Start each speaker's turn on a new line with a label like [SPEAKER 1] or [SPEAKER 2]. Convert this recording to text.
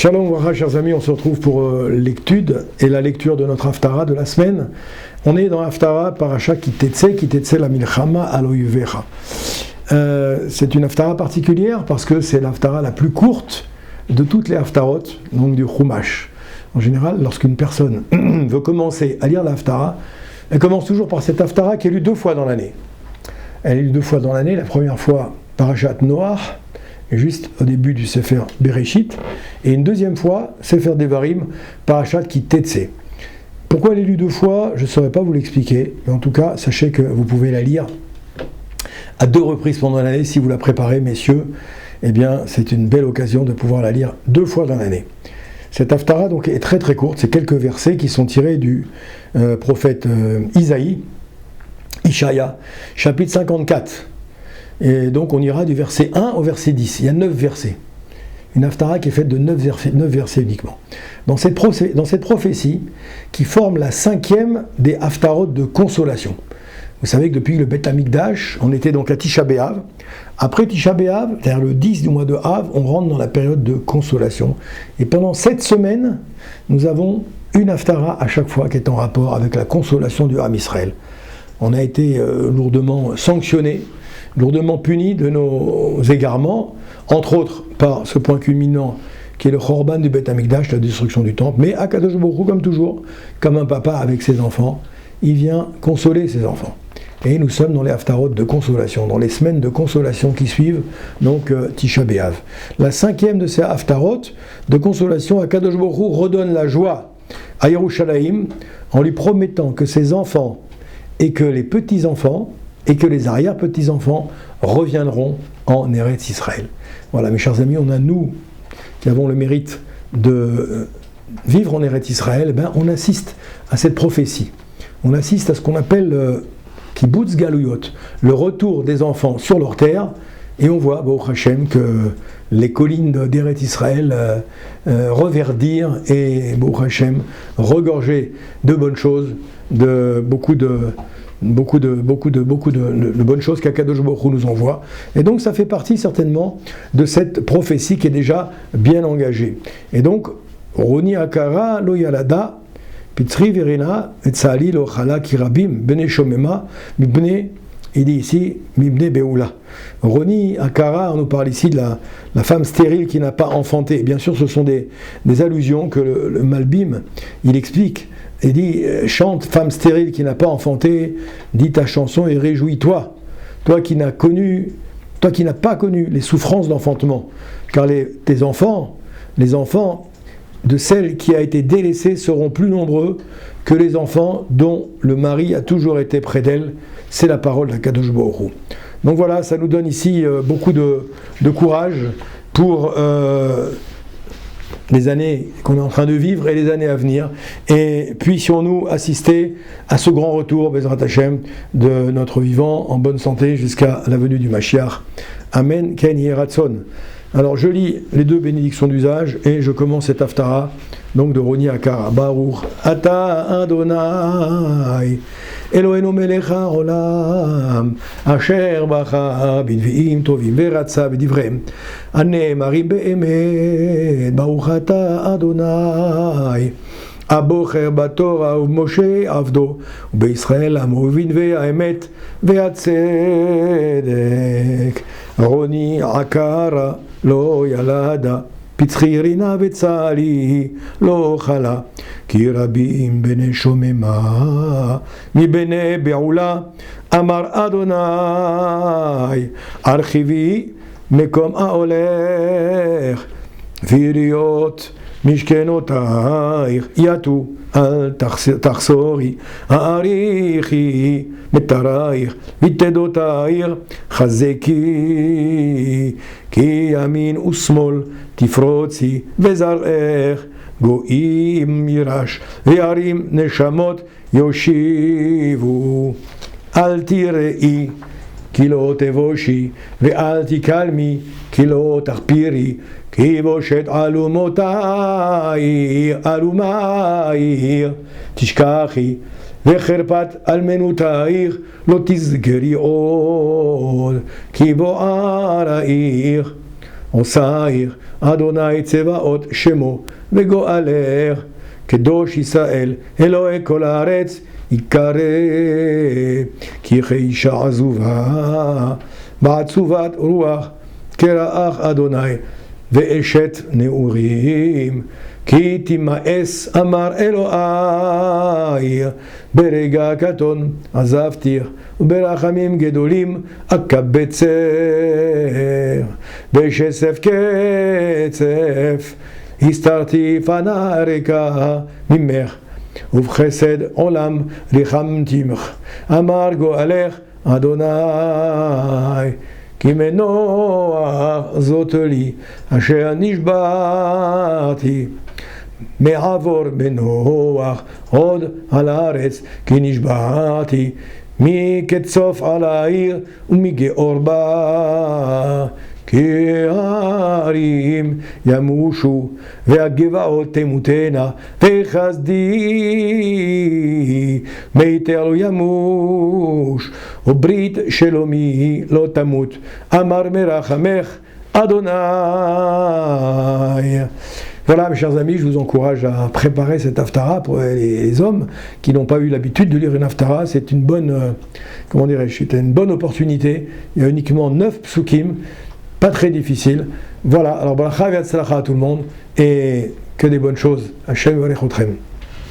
[SPEAKER 1] Shalom Vracha, chers amis, on se retrouve pour l'étude et la lecture de notre Haftara de la semaine. On est dans Haftara Parasha Kitetse la Milchama Aloyuvecha. C'est une Haftara particulière parce que c'est l'Haftara la plus courte de toutes les Haftarot, donc du Chumash. En général, lorsqu'une personne veut commencer à lire la Haftara, elle commence toujours par cette Haftara qui est lue 2 fois dans l'année. Elle est lue 2 fois dans l'année, la première fois Parashat Noach, juste au début du Sefer Bereshit, et une deuxième fois, Sefer Devarim, Parashat Kitetse. Pourquoi elle est lue 2 fois, je ne saurais pas vous l'expliquer, mais en tout cas, sachez que vous pouvez la lire à 2 reprises pendant l'année, si vous la préparez, messieurs, eh bien, c'est une belle occasion de pouvoir la lire 2 fois dans l'année. Cette Haftara donc est très très courte, c'est quelques versets qui sont tirés du prophète Isaïe, Ishaïa, chapitre 54. Et donc on ira du verset 1 au verset 10. Il y a 9 versets. Une Haftara qui est faite de 9 versets uniquement. Dans cette prophétie, qui forme la 5e des Haftarot de consolation. Vous savez que depuis le Beth Amikdash, on était donc à Tisha B'Av. Après Tisha B'Av, c'est-à-dire le 10 du mois de Av, on rentre dans la période de consolation. Et pendant 7 semaines, nous avons une Haftara à chaque fois qui est en rapport avec la consolation du Ham Israël. On a été lourdement sanctionnés, lourdement punis de nos égarements, entre autres par ce point culminant qui est le Chorban du Beth Amikdash, la destruction du temple. Mais Akadosh Baruch Hu, comme toujours, comme un papa avec ses enfants, il vient consoler ses enfants. Et nous sommes dans les Haftarot de consolation, dans les semaines de consolation qui suivent, donc Tisha B'Av. La 5e de ces Haftarot de consolation, Akadosh Baruch Hu redonne la joie à Yerushalayim en lui promettant que ses enfants et que les petits-enfants et que les arrière-petits-enfants reviendront en Eretz Israël. Voilà, mes chers amis, on a nous qui avons le mérite de vivre en Eretz Israël, on assiste à cette prophétie. On assiste à ce qu'on appelle Kibbutz Galuyot, le retour des enfants sur leur terre, et on voit, Baruch Hashem, que les collines d'Eretz Israël reverdirent et, Baruch Hashem, regorger de bonnes choses, de beaucoup de bonnes choses qu'Akadosh Baruch Hu nous envoie. Et donc ça fait partie certainement de cette prophétie qui est déjà bien engagée. Et donc, Roni Akara lo yalada, Pitri verina, et Tzali lo chala kirabim, bene shomema, mibne, il dit ici, mibne beoula. Roni Akara, on nous parle ici de la femme stérile qui n'a pas enfanté. Bien sûr, ce sont des allusions que le Malbim, il explique. Il dit, chante, femme stérile qui n'a pas enfanté, dis ta chanson et réjouis-toi. Toi qui n'as pas connu les souffrances d'enfantement. Car tes enfants, les enfants de celle qui a été délaissée seront plus nombreux que les enfants dont le mari a toujours été près d'elle. C'est la parole d'Akadosh Baruch Hu. Donc voilà, ça nous donne ici beaucoup de courage pour les années qu'on est en train de vivre et les années à venir, et puissions-nous assister à ce grand retour, Bezrat Hashem, de notre vivant en bonne santé jusqu'à la venue du Mashiach. Amen, Ken Yeratson. Alors je lis les 2 bénédictions d'usage et je commence cette Haftara, donc de Roni Akara. Baruch Ata Adonai Eloheinu melech haolam asher bacha b'nvi'im tovim veratza b'divrem הנאמרים באמת ברוך אתה אדוני הבוחר בתורה ובמשה עבדו ובישראל עמו ובנביאי האמת והצדק רוני עקרה לא ילדה פצחי רינה וצהלי לא חלה כי רבים בני שוממה מבני בעולה אמר אדוני ארחיבי מקום ההולך ויריות משכנותייך יתו אל תחסורי האריכי מטרייך ותדותייך חזקי כי ימין ושמאל תפרוצי וזרעך גויים יירש וערים נשמות יושיבו אל תיראי כי לא תבושי ואל תקלמי כי לא תחפירי כי בושת אלומייך תשכחי וחרפת אלמנותייך לא תזכרי עוד כי בוערייך Osair, Adonai Tsevaot Shemo, Vegoaler, Kedosh Israël, Elohe Kol Haaretz, Ikare, Ki Cheisha Azuva, Ba'atzuvat Ruach, Keraach Adonai, Ve'eshet Neurim, Ki Timaes Amar Elohai, Berega Katon, Azavtir, Berachamim Gedolim, Akabetzer, Beshesef Ketzef, Histarti Fanareka, Mimer, Uvchesed Olam, Richam Timch, Amar Goaler, Adonai, Kimenoach Zoteli, Asher Nishbati, Me'avor Benoach, Od al Haaretz, Ki Nishbati, מקצוף על העיר ומגאור בה, כי הערים ימושו והגבעות תמותנה וחסדי מיתר לא ימוש וברית שלומי לא תמות, אמר מרחמך אדוני. Voilà, mes chers amis, je vous encourage à préparer cette haftara pour les hommes qui n'ont pas eu l'habitude de lire une haftara. C'est une bonne, comment dirais-je, c'était une bonne opportunité. Il y a uniquement 9 psukim, pas très difficile. Voilà, alors bracha et tzlacha à tout le monde et que des bonnes choses. Hashem v'alechotrem.